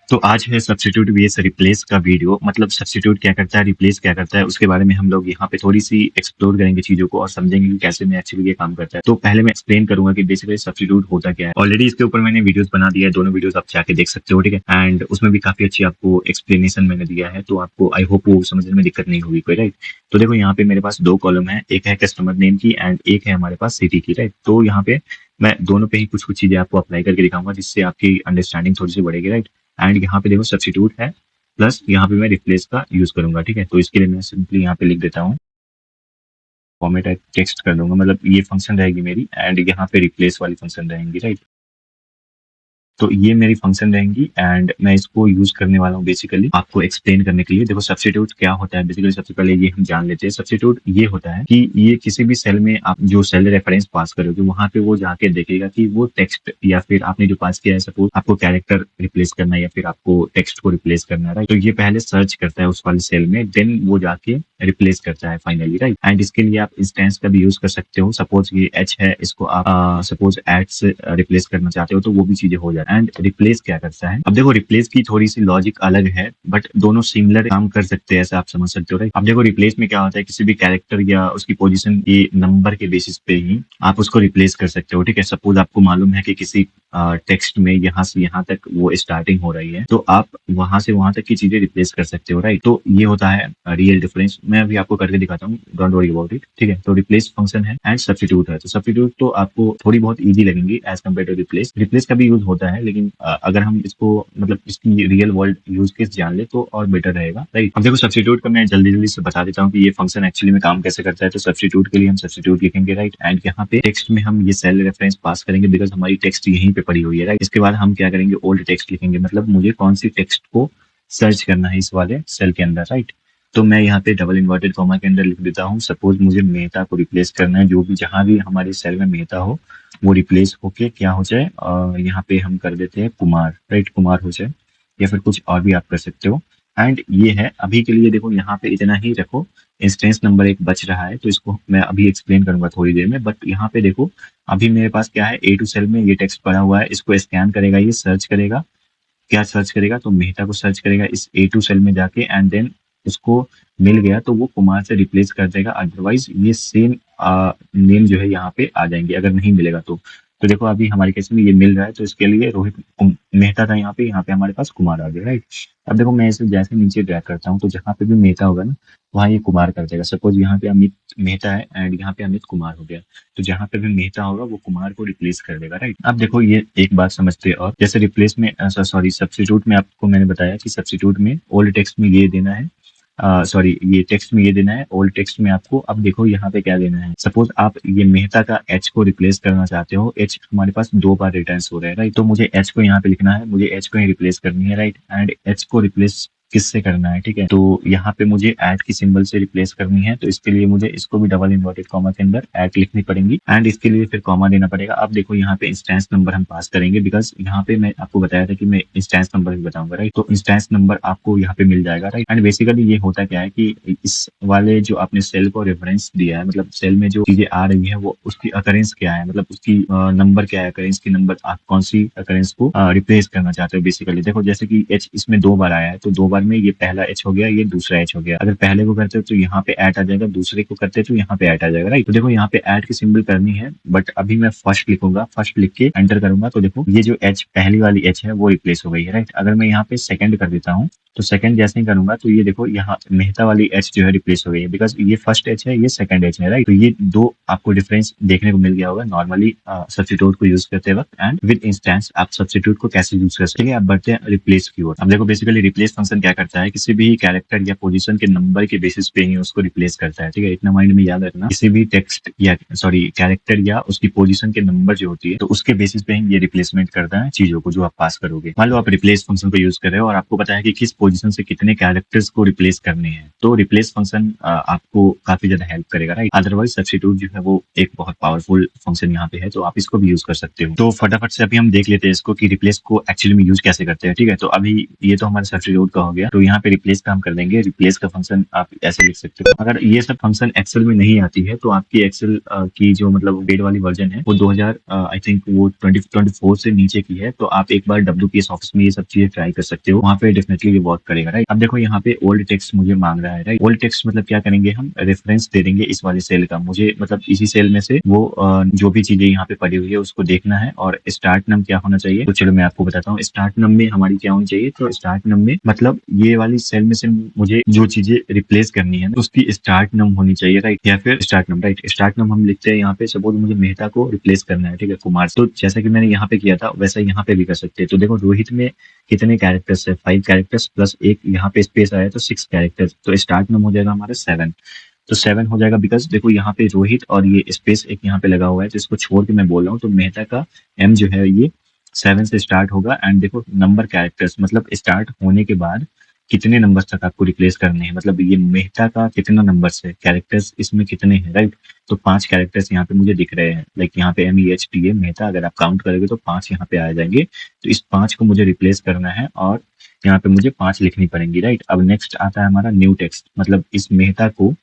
तो आज है सब्स्टिट्यूट vs रिप्लेस का वीडियो। मतलब सब्स्टिट्यूट क्या करता है, रिप्लेस क्या करता है, उसके बारे में हम लोग यहाँ पे थोड़ी सी एक्सप्लोर करेंगे चीजों को और समझेंगे कि कैसे में एक्चुअली ये काम करता है। तो पहले मैं एक्सप्लेन करूंगा कि बेसिकली सब्स्टिट्यूट होता क्या है। ऑलरेडी इसके ऊपर मैंने वीडियोस बना दिया है, दोनों वीडियोस आप जाके देख सकते हो, ठीक है। एंड उसमें भी काफी अच्छी आपको एक्सप्लेनेशन मैंने दिया है, तो आपको आई होप वो समझने में दिक्कत नहीं होगी कोई, राइट। तो देखो यहाँ पे मेरे पास दो कॉलम है, एक है कस्टमर नेम की एंड एक है हमारे पास सिटी की, राइट। तो यहाँ पे मैं दोनों पे ही कुछ कुछ चीजें आपको अप्लाई करके दिखाऊंगा जिससे आपकी अंडरस्टैंडिंग थोड़ी सी बढ़ेगी, राइट। एंड यहाँ पे देखो सब्स्टिट्यूट है प्लस यहाँ पे मैं रिप्लेस का यूज करूंगा, ठीक है। तो इसके लिए मैं सिंपली यहाँ पे लिख देता हूँ, फॉर्मेट टेक्स्ट कर दूंगा, मतलब ये फंक्शन रहेगी मेरी एंड यहाँ पे रिप्लेस वाली फंक्शन रहेंगी, राइट। तो ये मेरी फंक्शन रहेंगी एंड मैं इसको यूज करने वाला हूँ बेसिकली आपको एक्सप्लेन करने के लिए। देखो सब्स्टिट्यूट क्या होता है, बेसिकली सबसे पहले ये हम जान लेते हैं। सब्स्टिट्यूट ये होता है कि ये किसी भी सेल में आप जो सेल रेफरेंस पास करोगे वहां पे वो जाके देखेगा कि वो टेक्स्ट या फिर आपने जो पास किया है, सपोज आपको कैरेक्टर रिप्लेस करना है या फिर आपको टेक्स्ट को रिप्लेस करना है, राइट। तो ये पहले सर्च करता है उस वाले सेल में, देन वो जाके रिप्लेस करता है फाइनली, राइट। एंड इसके लिए आप इंस्टेंस का भी यूज कर सकते हो। सपोज ये एच है, इसको आप सपोज एट से रिप्लेस करना चाहते हो तो वो भी चीजें हो जाए। एंड रिप्लेस क्या करता है, अब देखो रिप्लेस की थोड़ी सी लॉजिक अलग है बट दोनों सिमिलर काम कर सकते हैं, ऐसा आप समझ सकते हो, राइट। अब देखो रिप्लेस में क्या होता है, किसी भी कैरेक्टर या उसकी पोजीशन के नंबर के बेसिस पे ही आप उसको रिप्लेस कर सकते हो, ठीक है। सपोज आपको मालूम है कि किसी टेक्स्ट में यहाँ से यहाँ तक वो स्टार्टिंग हो रही है, तो आप वहां से वहां तक की चीजें रिप्लेस कर सकते हो, राइट। तो ये होता है रियल डिफरेंस। मैं अभी आपको करके दिखाता हूँ, डोंट वरी अबाउट इट, ठीक है। तो रिप्लेस फंक्शन है एंड सब्स्टिट्यूट है। तो सब्स्टिट्यूट तो आपको थोड़ी बहुत इजी लगेंगी as compare to replace. Replace का भी यूज होता है लेकिन अगर हम इसको मतलब इसकी रियल वर्ल्ड यूज केस जान ले तो और बेटर रहेगा, राइट। अब देखो सब्स्टिट्यूट का मैं जल्दी जल्दी से बता देता हूँ कि ये फंक्शन एक्चुअली में काम कैसे करता है। तो सब्स्टिट्यूट के लिए हम सब्स्टिट्यूट लिखेंगे, राइट। एंड यहाँ पे टेक्स्ट में हम ये सेल रेफरेंस पास करेंगे बिकॉज हमारी टेक्स्ट यहीं पे पड़ी हुई है, राइट। इसके बाद हम क्या करेंगे, ओल्ड टेक्स्ट लिखेंगे, मतलब मुझे कौन सी टेक्स्ट को सर्च करना है इस वाले सेल के अंदर, राइट। तो मैं यहाँ पे डबल इन्वर्टेड कॉमा के अंदर लिख देता हूँ, सपोज मुझे मेहता को रिप्लेस करना है, जो भी जहां भी हमारे सेल में मेहता हो वो रिप्लेस होके क्या हो जाए, यहाँ पे हम कर देते हैं कुमार, राइट, कुमार हो जाए या फिर कुछ और भी आप कर सकते हो। एंड ये है अभी के लिए, देखो यहाँ पे इतना ही रखो। इंस्टेंस नंबर एक बच रहा है तो इसको मैं अभी एक्सप्लेन करूंगा थोड़ी देर में, बट यहाँ पे देखो अभी मेरे पास क्या है, A2 सेल में ये टेक्स्ट पड़ा हुआ है, इसको स्कैन करेगा, ये सर्च करेगा, क्या सर्च करेगा, तो मेहता को सर्च करेगा इस A2 सेल में जाके एंड देन उसको मिल गया तो वो कुमार से रिप्लेस कर देगा, अदरवाइज ये सेम नेम जो है यहाँ पे आ जाएंगे अगर नहीं मिलेगा तो देखो अभी हमारे केस में ये मिल रहा है तो इसके लिए रोहित मेहता था यहाँ पे हमारे पास कुमार आ गया, राइट। अब देखो मैं इसे जैसे नीचे ड्रैग करता हूँ तो जहाँ पे भी मेहता होगा ना वहाँ ये कुमार कर देगा। सपोज यहाँ पे अमित मेहता है एंड यहाँ पे अमित कुमार हो गया, तो जहाँ पे भी मेहता होगा वो कुमार को रिप्लेस कर देगा, राइट। अब देखो ये एक बात समझते हैं, और जैसे रिप्लेस में सॉरी सब्स्टिट्यूट में आपको मैंने बताया कि सब्स्टिट्यूट में ओल्ड टेक्स्ट में ये देना है, सॉरी ये टेक्स्ट में ये देना है, ओल्ड टेक्स्ट में आपको अब देखो यहाँ पे क्या देना है। सपोज आप ये मेहता का एच को रिप्लेस करना चाहते हो, एच हमारे पास दो बार रिटर्न हो रहा है, राइट। तो मुझे एच को यहाँ पे लिखना है, मुझे एच को ही रिप्लेस करनी है, राइट। एंड एच को रिप्लेस किससे करना है, ठीक है। तो यहाँ पे मुझे ऐट की सिंबल से रिप्लेस करनी है, तो इसके लिए मुझे इसको भी डबल इन्वर्टेड कॉमा के अंदर ऐट लिखनी पड़ेगी एंड इसके लिए फिर कॉमा देना पड़ेगा। अब देखो यहाँ पे इंस्टेंस नंबर हम पास करेंगे बिकॉज यहाँ पे मैं आपको बताया था कि मैं इंस्टेंस नंबर भी बताऊंगा, राइट। तो इंस्टेंस नंबर आपको यहाँ पे मिल जाएगा, राइट। एंड बेसिकली ये होता क्या है कि इस वाले जो आपने सेल को रेफरेंस दिया है, मतलब सेल में जो चीजें आ रही है वो उसकी अकरेंस क्या है, मतलब उसकी नंबर क्या है, अकरेंस की नंबर, आप कौन सी अकरेंस को रिप्लेस करना चाहते हो। बेसिकली देखो जैसे कि एच इसमें दो बार आया है तो दो बार में ये पहला एच हो गया, ये दूसरा एच हो गया। अगर पहले को करते हो तो यहाँ पे ऐट आ जाएगा, दूसरे को करते हो तो यहाँ पे ऐट आ जाएगा, राइट। तो देखो यहाँ पे ऐट की सिंबल करनी है बट अभी मैं फर्स्ट लिखूंगा, फर्स्ट लिख के एंटर करूंगा तो देखो ये जो एच पहली वाली एच है वो रिप्लेस हो गई है, राइट। अगर मैं यहाँ पे सेकंड कर देता हूँ तो सेकंड जैसे ही करूंगा तो ये देखो यहाँ मेहता वाली एच जो है रिप्लेस हो गई है बिकॉज ये फर्स्ट एच है, ये सेकंड एच है, राइट। तो ये दो आपको डिफरेंस देखने को मिल गया होगा नॉर्मली सब्स्टिट्यूट को यूज करते वक्त एंड विद इंस्टेंस आप सब्स्टिट्यूट को कैसे यूज कर सकते हैं। आप बढ़ते हैं रिप्लेस की ओर। अब देखो बेसिकली रिप्लेस फंक्शन क्या करता है, किसी भी कैरेक्टर या पोजीशन के नंबर के बेसिस पे ही उसको रिप्लेस करता है, ठीक है। इतना माइंड में याद रखना, किसी भी टेक्स्ट या सॉरी कैरेक्टर या उसकी पोजीशन के नंबर जो होती है तो उसके बेसिस पे ही ये रिप्लेसमेंट करता है चीजों को जो आप पास करोगे। मान लो आप रिप्लेस फंक्शन को यूज कर रहे हो और आपको पता है कि किस पोजीशन से कितने कैरेक्टर्स को रिप्लेस करने हैं, तो रिप्लेस फंक्शन आपको काफी ज्यादा हेल्प करेगा, राइट। अदरवाइज सब्स्टिट्यूट जो है वो एक बहुत पावरफुल फंक्शन यहाँ पे है तो आप इसको भी यूज कर सकते हो। तो फटाफट से अभी हम देख लेते हैं इसको कि रिप्लेस को एक्चुअली में यूज कैसे करते हैं, ठीक है। तो अभी ये तो हमारे सब्स्टिट्यूट का हो गया। गया, तो यहाँ पे रिप्लेस का हम कर देंगे। रिप्लेस का फंक्शन आप ऐसे लिख सकते हो। अगर ये सब फंक्शन एक्सेल में नहीं आती है तो आपकी एक्सेल की जो मतलब पेड वाली वर्जन है वो 2000 आई थिंक वो 2024 से नीचे की है, तो आप एक बार WPS ऑफिस में ये सब चीजें ट्राई कर सकते हो, वहाँ पे डेफिनेटली ये वर्क करेगा, राइट। अब देखो यहाँ पे ओल्ड टेक्स्ट मुझे मांग रहा है, राइट। ओल्ड टेक्स्ट मतलब क्या करेंगे, हम रेफरेंस दे देंगे इस वाले सेल का। मुझे मतलब इसी सेल में से वो जो भी चीजें यहाँ पे पड़ी हुई है उसको देखना है। और स्टार्ट नम क्या होना चाहिए, तो चलो मैं आपको बताता हूँ। स्टार्ट नम में हमारी क्या होनी चाहिए, तो स्टार्ट नम में मतलब ये वाली सेल में से मुझे जो चीजें रिप्लेस करनी है उसकी स्टार्ट नम होनी चाहिए, राइट, या फिर स्टार्ट नम, राइट। स्टार्ट नम हम लिखते हैं यहाँ पे, सपोज मुझे मेहता को रिप्लेस करना है, ठीक है, कुमार से। तो जैसा कि मैंने यहाँ पे किया था वैसा यहाँ पे भी कर सकते हैं। तो देखो रोहित में कितने कैरेक्टर्स है, 5 कैरेक्टर्स प्लस एक यहाँ पे स्पेस आया तो 6 कैरेक्टर्स, तो स्टार्ट नम हो जाएगा हमारा 7। तो 7 हो जाएगा, बिकॉज देखो यहाँ पे रोहित और ये स्पेस एक यहाँ पे लगा हुआ है, तो इसको छोड़ के मैं बोल रहा हूँ। तो मेहता का एम जो है ये 7 से स्टार्ट होगा। एंड देखो नंबर कैरेक्टर्स मतलब स्टार्ट होने के बाद कितने नंबर तक आपको रिप्लेस करने हैं, मतलब ये मेहता का कितना नंबर है, कैरेक्टर्स इसमें कितने हैं, राइट। तो 5 कैरेक्टर्स यहाँ पे मुझे दिख रहे हैं, लाइक यहाँ पे MEHTA मेहता, अगर आप काउंट करोगे तो 5 यहाँ पे आ जाएंगे। तो इस 5 को मुझे रिप्लेस करना है और यहाँ पे मुझे 5 लिखनी पड़ेंगी, राइट। अब नेक्स्ट आता है हमारा न्यू टेक्स्ट, मतलब इस मेहता को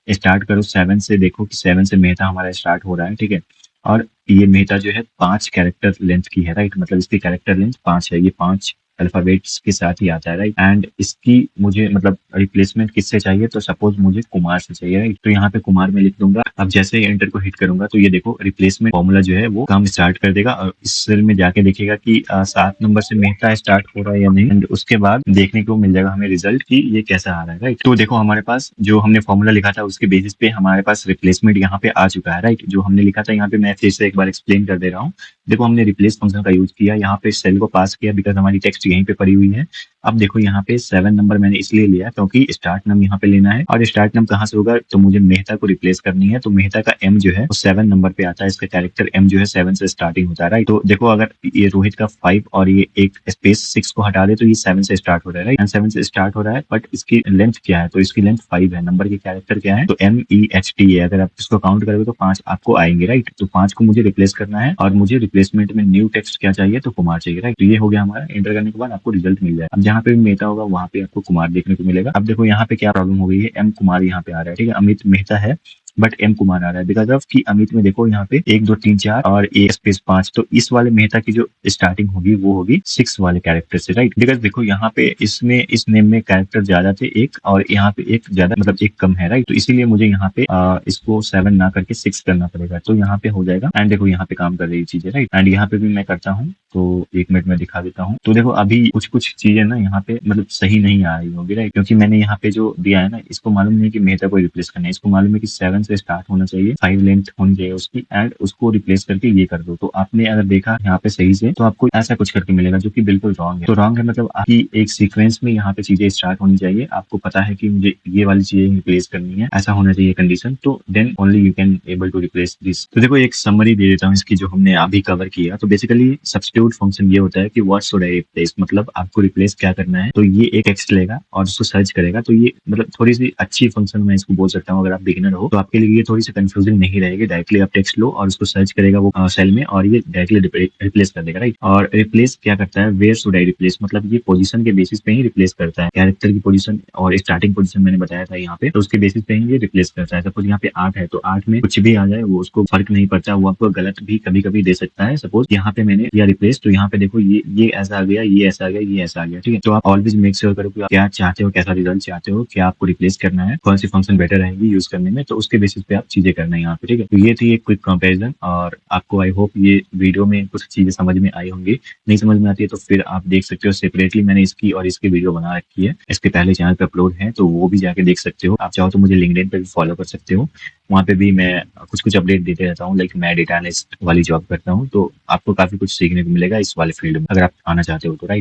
स्टार्ट करो 7 से, देखो कि 7 से मेहता हमारा स्टार्ट हो रहा है, ठीक है। और ये मेहता जो है 5 कैरेक्टर लेंथ की है, राइट, मतलब इसकी कैरेक्टर लेंथ 5 है, ये 5 अल्फाबेट्स के साथ ही आता है, राइट। एंड इसकी मुझे मतलब रिप्लेसमेंट किससे चाहिए, तो सपोज मुझे कुमार से चाहिए, राइट। तो यहाँ पे कुमार में लिख दूंगा। अब जैसे ही एंटर को हिट करूंगा तो ये देखो रिप्लेसमेंट फॉर्मूला जो है वो काम स्टार्ट कर देगा, और इस सेल में जाके देखेगा कि 7 नंबर से मेहता स्टार्ट हो रहा है या नहीं। एंड उसके बाद देखने को मिल जाएगा हमें रिजल्ट कि ये कैसा आ रहा है, राइट। तो देखो हमारे पास जो हमने फॉर्मूला लिखा था उसके बेसिस पे हमारे पास रिप्लेसमेंट यहाँ पे आ चुका है, राइट। जो हमने लिखा था यहाँ पे मैं फिर से एक बार एक्सप्लेन कर दे रहा हूँ। देखो हमने रिप्लेस फंक्शन का यूज किया, यहाँ पे सेल को पास किया बिकॉज हमारी टेक्स्ट यहीं पे पड़ी हुई है। अब देखो यहाँ पे 7 नंबर मैंने इसलिए लिया क्योंकि स्टार्ट नम यहाँ पे लेना है, और स्टार्ट नम कहाँ से होगा, तो मुझे मेहता को रिप्लेस करनी है। तो मेहता का एम जो है वो 7 नंबर पे आता है, इसका कैरेक्टर एम जो है 7 से स्टार्टिंग होता है, राइट। तो देखो अगर ये रोहित का 5 और ये एक स्पेस 6 को हटा दे तो ये 7 से स्टार्ट हो रहा है, राइट। 7 से स्टार्ट हो रहा है, बट इसकी लेंथ क्या है, तो इसकी लेंथ 5 है। नंबर के कैरेक्टर क्या है, तो MEHTA, अगर आप इसको काउंट करोगे तो 5 आपको आएंगे, राइट। तो 5 को मुझे रिप्लेस करना है, और मुझे रिप्लेसमेंट में न्यू टेक्स्ट क्या चाहिए, तो कुमार चाहिए, राइट। तो ये हो गया हमारा। एंटर करने के बाद आपको रिजल्ट मिल जाएगा। अब जहाँ पे भी मेहता होगा वहाँ पे आपको कुमार देखने को मिलेगा। अब देखो यहाँ पे क्या प्रॉब्लम हो गई है, एम कुमार यहाँ पे आ रहा है, ठीक है। अमित मेहता है बट एम कुमार आ रहा है, बिकॉज ऑफ कि अमित में देखो यहाँ पे 1 2 3 4 और ए स्पेस 5, तो इस वाले मेहता की जो स्टार्टिंग होगी वो होगी 6 वाले कैरेक्टर से, राइट। बिकॉज देखो यहाँ पे इसमें इस नेम में कैरेक्टर ज्यादा थे एक, और यहाँ पे एक ज्यादा मतलब एक कम है, राइट। तो इसीलिए मुझे यहाँ पे इसको 7 ना करके 6 करना पड़ेगा, तो यहाँ पे हो जाएगा। एंड देखो यहाँ पे काम कर रही चीजें, राइट। एंड यहाँ पे भी मैं करता हूँ, तो 1 मिनट में दिखा देता हूँ। तो देखो अभी कुछ कुछ चीजें ना यहाँ पे मतलब सही नहीं आ रही होगी, राइट, क्योंकि मैंने यहाँ पे जो दिया है ना, इसको मालूम नहीं कि मेहता को रिप्लेस करना है, इसको मालूम है कि 7 से स्टार्ट होना चाहिए, 5 लेंथ होनी चाहिए उसकी, एंड उसको रिप्लेस करके ये कर दो। तो आपने अगर देखा यहाँ पे सही से, तो आपको ऐसा कुछ करके मिलेगा जो कि बिल्कुल रॉन्ग है। तो रॉन्ग है मतलब आपकी एक सीक्वेंस में यहाँ पे चीजें स्टार्ट होनी चाहिए, आपको पता है कि मुझे ये वाली चीजें रिप्लेस करनी है, ऐसा होना चाहिए कंडीशन, तो then only you can able to replace this. तो देखो एक समरी दे देता हूँ इसकी जो हमने अभी कवर किया। तो बेसिकली सब्स्टिट्यूट फंक्शन ये होता है कि व्हाट शुड आई रिप्लेस, मतलब आपको रिप्लेस क्या करना है। तो ये एक टेक्स्ट लेगा और उसको सर्च करेगा, तो ये मतलब थोड़ी सी अच्छी फंक्शन मैं इसको बोल सकता हूँ। अगर आप बिगिनर हो तो आपके लिए ये थोड़ी सी कंफ्यूजिंग नहीं रहेगी। डायरेक्टली आप टेक्स्ट लो और उसको सर्च करेगा वो सेल में, और ये डायरेक्टली रिप्लेस कर देगा, राइट। और रिप्लेस क्या करता है, वेयर शुड आई रिप्लेस, मतलब ये पोजीशन के बेसिस पे ही रिप्लेस करता है। कैरेक्टर की पोजीशन और स्टार्टिंग पोजीशन मैंने बताया था यहाँ पे, तो उसके बेसिस पे ही ये रिप्लेस करता है। सपोज यहाँ पे 8 है, तो 8 में कुछ भी आ जाए वो उसको फर्क नहीं पड़ता, वो आपको गलत भी कभी कभी दे सकता है। सपोज यहाँ पे मैंने किया रिप्लेस, तो यहाँ पे देखो ये ऐसा आ गया, ये ऐसा आ गया, ये ऐसा आ गया, ठीक है। तो आप ऑलवेज मेक श्योर करो कि आप क्या चाहते हो, कैसा रिजल्ट चाहते हो, क्या आपको रिप्लेस करना है, कौन सी फंक्शन बेटर रहेगी यूज करने में, तो उसके बेसिस पे आप चीजें करना है यहाँ पे, ठीक है। तो ये थी एक क्विक कंपैरिजन, और आपको आई होप ये वीडियो में कुछ चीजें समझ में आई होंगी। नहीं समझ में आती है तो फिर आप देख सकते हो, सेपरेटली मैंने इसकी और इसकी वीडियो बना रखी है, इसके पहले चैनल पे अपलोड है, तो वो भी जाके देख सकते हो। आप चाहो तो मुझे लिंक्डइन पे भी फॉलो कर सकते हो, वहाँ पे भी मैं कुछ कुछ अपडेट देते रहता हूँ। लाइक मैं डेटा एनालिस्ट वाली जॉब करता हूँ, तो आपको काफी कुछ सीखने को मिलेगा इस वाले फील्ड में, अगर आप आना चाहते हो तो, राइट।